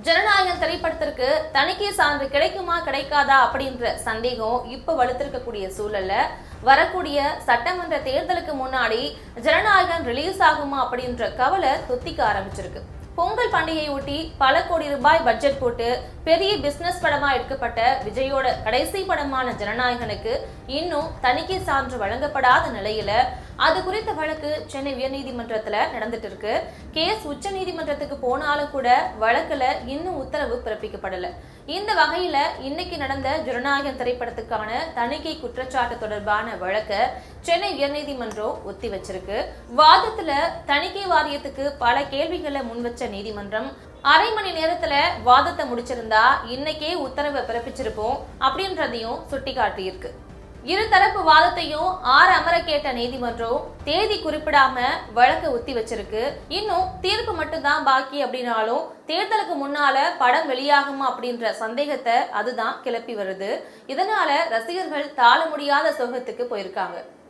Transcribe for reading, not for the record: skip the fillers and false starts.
ஜனநாயகம் திரைப்படத்திற்கு தணிக்கை சான்று கிடைக்குமா கிடைக்காதா அப்படின்ற சந்தேகம் இப்ப வலுத்திருக்கக்கூடிய சூழல்ல வரக்கூடிய சட்டமன்ற தேர்தலுக்கு முன்னாடி ஜனநாயகம் ரிலீஸ் ஆகுமா அப்படின்ற கவலை தொத்திக்க ஆரம்பிச்சிருக்கு. பொங்கல் பண்டிகையை ஒட்டி பல கோடி ரூபாய் பட்ஜெட் போட்டு பெரிய பிசினஸ் படமா எடுக்கப்பட்ட விஜயோட கடைசி படமான ஜனநாயகனுக்கு இன்னும் தணிக்கை சான்று வழங்கப்படாத நிலையில அது குறித்த வழக்கு சென்னை உயர்நீதிமன்றத்துல நடந்துட்டு இருக்கு. கேஸ் உச்ச நீதிமன்றத்துக்கு போனாலும் கூட வழக்குல இன்னும் உத்தரவு பிறப்பிக்கப்படல. இந்த வகையில இன்னைக்கு நடந்த ஜனநாயகம் திரைப்படத்துக்கான தணிக்கை குற்றச்சாட்டு தொடர்பான வழக்க சென்னை உயர்நீதிமன்றம் ஒத்தி வச்சிருக்கு. வாதத்துல தணிக்கை வாரியத்துக்கு பல கேள்விகளை முன்வச்ச நீதிமன்றம் அரை மணி நேரத்துல வாதத்தை முடிச்சிருந்தா இன்னைக்கே உத்தரவை பிறப்பிச்சிருப்போம் அப்படின்றதையும் சுட்டிக்காட்டியிருக்கு. இருதரப்பு வாதத்தையும் அமர கேட்ட நீதிமன்றம் தேதி குறிப்பிடாம வழக்க ஒத்தி வச்சிருக்கு. இன்னும் தீர்ப்பு மட்டும்தான் பாக்கி அப்படின்னாலும் தேர்தலுக்கு முன்னால படம் வெளியாகுமா அப்படின்ற சந்தேகத்தை அதுதான் கிளப்பி வருது. இதனால ரசிகர்கள் தாழ முடியாத சோகத்துக்கு போயிருக்காங்க.